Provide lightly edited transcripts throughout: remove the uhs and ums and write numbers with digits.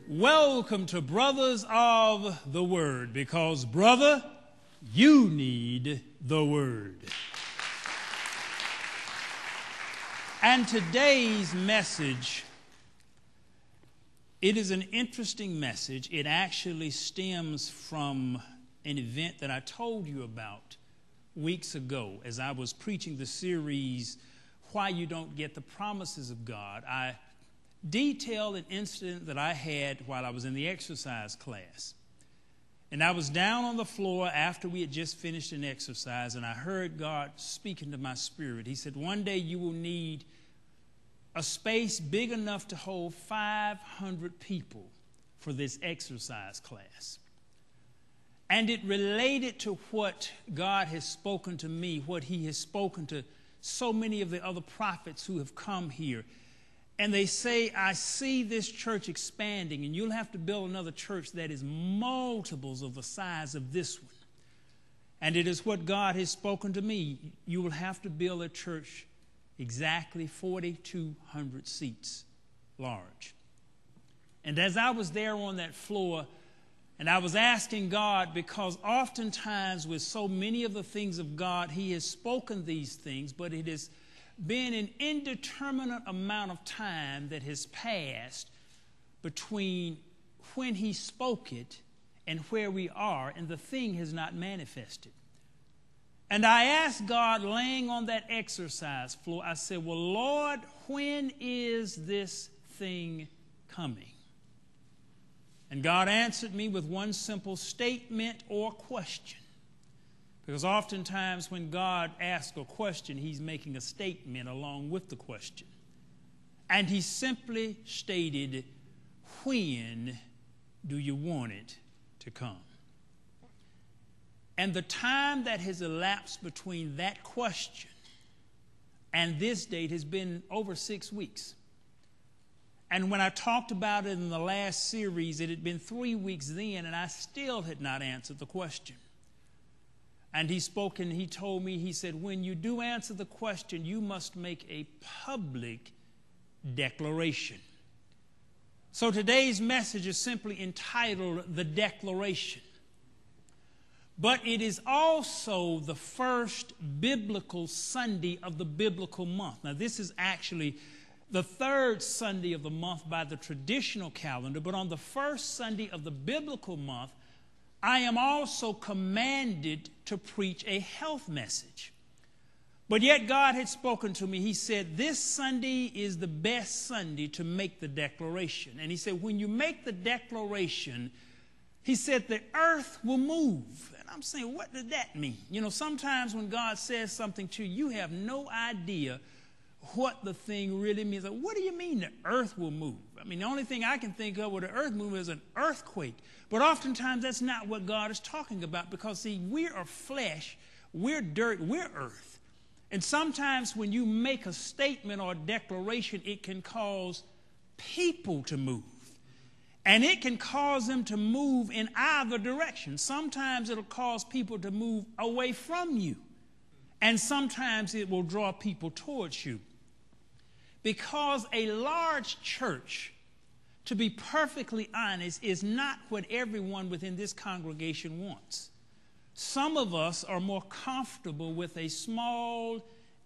Welcome to Brothers of the Word, because, brother, you need the Word. And today's message, it is an interesting message. It actually stems from an event that I told you about weeks ago as I was preaching the series, Why You Don't Get the Promises of God. I detailed an incident that I had while I was in the exercise class. And I was down on the floor after we had just finished an exercise, and I heard God speaking to my spirit. He said, one day you will need a space big enough to hold 500 people for this exercise class. And it related to what God has spoken to me, what he has spoken to so many of the other prophets who have come here. And they say, I see this church expanding, and you'll have to build another church that is multiples of the size of this one. And it is what God has spoken to me. You will have to build a church exactly 4,200 seats large. And as I was there on that floor, and I was asking God, because oftentimes with so many of the things of God, he has spoken these things, but it has been an indeterminate amount of time that has passed between when he spoke it and where we are, and the thing has not manifested. And I asked God, laying on that exercise floor, I said, well, Lord, when is this thing coming? And God answered me with one simple statement or question. Because oftentimes when God asks a question, he's making a statement along with the question. And he simply stated, when do you want it to come? And the time that has elapsed between that question and this date has been over 6 weeks. And when I talked about it in the last series, it had been 3 weeks then, and I still had not answered the question. And he spoke and he told me, he said, when you do answer the question, you must make a public declaration. So today's message is simply entitled, The Declaration. But it is also the first biblical Sunday of the biblical month. Now, this is actually the third Sunday of the month by the traditional calendar, but on the first Sunday of the biblical month, I am also commanded to preach a health message. But yet God had spoken to me. He said, this Sunday is the best Sunday to make the declaration. And he said, when you make the declaration, he said, the earth will move. And I'm saying, what does that mean? You know, sometimes when God says something to you, you have no idea what the thing really means. Like, what do you mean the earth will move? I mean, the only thing I can think of with the earth move is an earthquake. But oftentimes that's not what God is talking about, because, see, we are flesh, we're dirt, we're earth. And sometimes when you make a statement or a declaration, it can cause people to move. And it can cause them to move in either direction. Sometimes it'll cause people to move away from you. And sometimes it will draw people towards you. Because a large church, to be perfectly honest, is not what everyone within this congregation wants. Some of us are more comfortable with a small,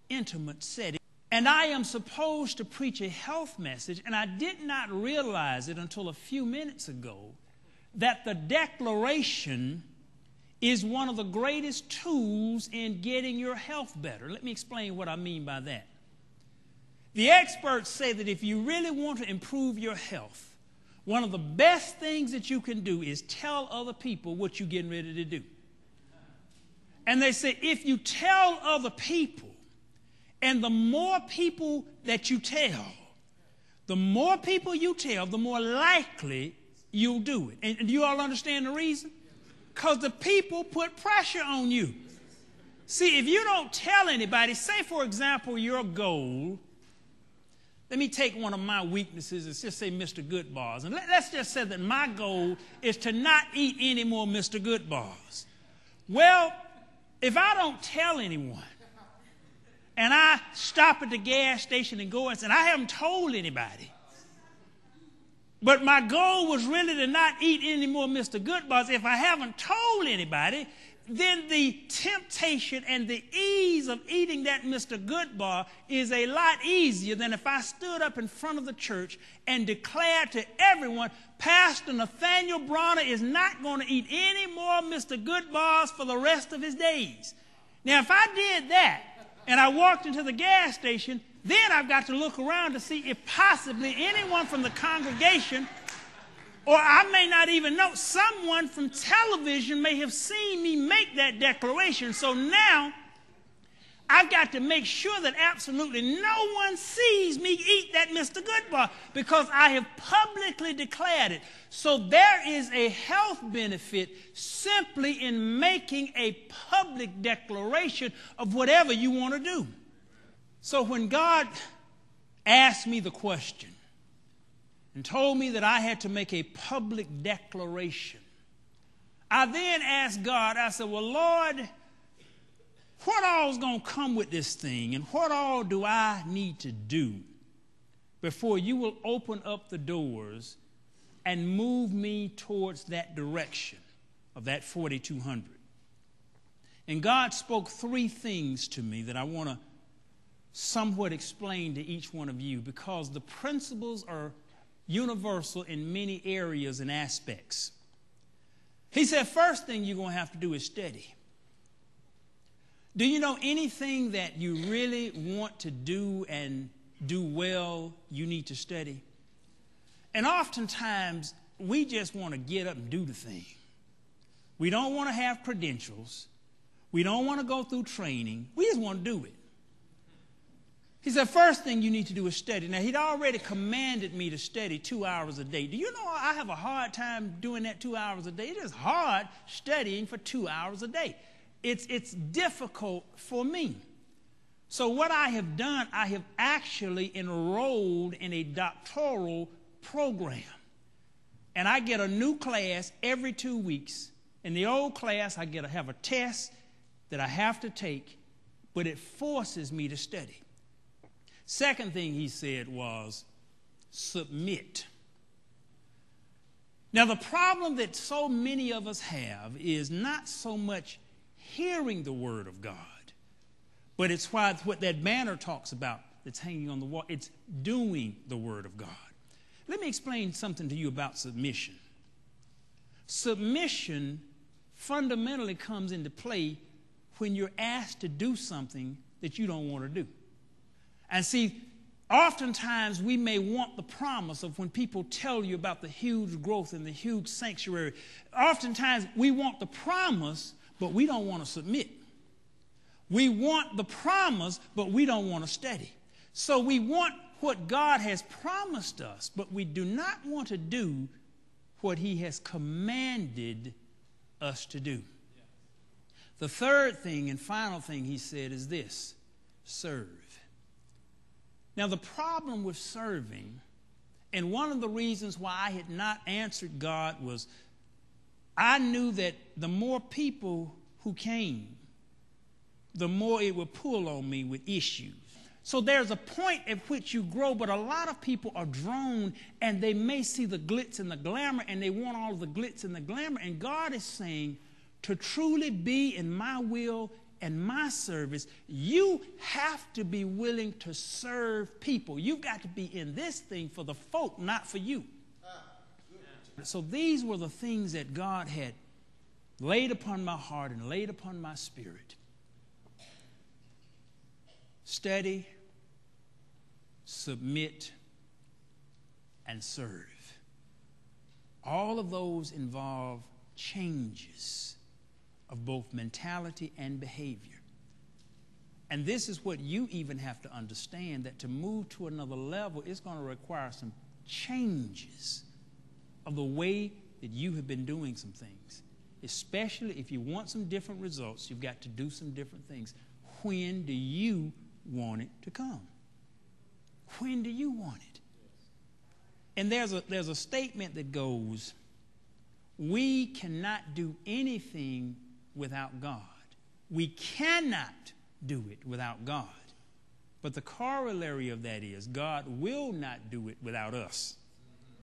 intimate setting. And I am supposed to preach a health message, and I did not realize it until a few minutes ago that the declaration is one of the greatest tools in getting your health better. Let me explain what I mean by that. The experts say that if you really want to improve your health, one of the best things that you can do is tell other people what you're getting ready to do. And they say if you tell other people, and the more people that you tell, the more people you tell, the more likely you'll do it. And do you all understand the reason? Because the people put pressure on you. See, if you don't tell anybody, say, for example, your goal, let me take one of my weaknesses, let's just say Mr. Good Bars. And let's just say that my goal is to not eat any more Mr. Good Bars. Well, if I don't tell anyone, and I stop at the gas station and go and say, I haven't told anybody, But my goal was really to not eat any more Mr. Good Bars. If I haven't told anybody, then the temptation and the ease of eating that Mr. Good Bar is a lot easier than if I stood up in front of the church and declared to everyone, Pastor Nathaniel Bronner is not going to eat any more Mr. Good Bars for the rest of his days. Now, if I did that and I walked into the gas station, then I've got to look around to see if possibly anyone from the congregation, or I may not even know, someone from television may have seen me make that declaration. So now I've got to make sure that absolutely no one sees me eat that Mr. Good Bar because I have publicly declared it. So there is a health benefit simply in making a public declaration of whatever you want to do. So when God asked me the question and told me that I had to make a public declaration, I then asked God, I said, well, Lord, what all is going to come with this thing, and what all do I need to do before you will open up the doors and move me towards that direction of that 4,200? And God spoke three things to me that I want to somewhat explain to each one of you, because the principles are universal in many areas and aspects. He said, first thing you're going to have to do is study. Do you know anything that you really want to do and do well, you need to study? And oftentimes, we just want to get up and do the thing. We don't want to have credentials. We don't want to go through training. We just want to do it. He said, first thing you need to do is study. Now, he'd already commanded me to study 2 hours a day. Do you know I have a hard time doing that 2 hours a day? It is hard studying for 2 hours a day. It's difficult for me. So what I have done, I have actually enrolled in a doctoral program. And I get a new class every 2 weeks. In the old class, I have a test that I have to take, but it forces me to study. Second thing he said was submit. Now, the problem that so many of us have is not so much hearing the word of God, but it's what that banner talks about that's hanging on the wall. It's doing the word of God. Let me explain something to you about submission. Submission fundamentally comes into play when you're asked to do something that you don't want to do. And see, oftentimes we may want the promise of when people tell you about the huge growth and the huge sanctuary. Oftentimes we want the promise, but we don't want to submit. We want the promise, but we don't want to study. So we want what God has promised us, but we do not want to do what he has commanded us to do. The third thing and final thing he said is this: serve. Now, the problem with serving, and one of the reasons why I had not answered God, was I knew that the more people who came, the more it would pull on me with issues. So there's a point at which you grow, but a lot of people are drawn, and they may see the glitz and the glamour, and they want all of the glitz and the glamour. And God is saying, to truly be in my will and my service, you have to be willing to serve people. You've got to be in this thing for the folk, not for you. So these were the things that God had laid upon my heart and laid upon my spirit. Study, submit, and serve. All of those involve changes of both mentality and behavior. And this is what you even have to understand, that to move to another level is going to require some changes of the way that you have been doing some things. Especially if you want some different results, you've got to do some different things. When do you want it to come? When do you want it? And there's a statement that goes, we cannot do anything without God. We cannot do it without God. But the corollary of that is God will not do it without us.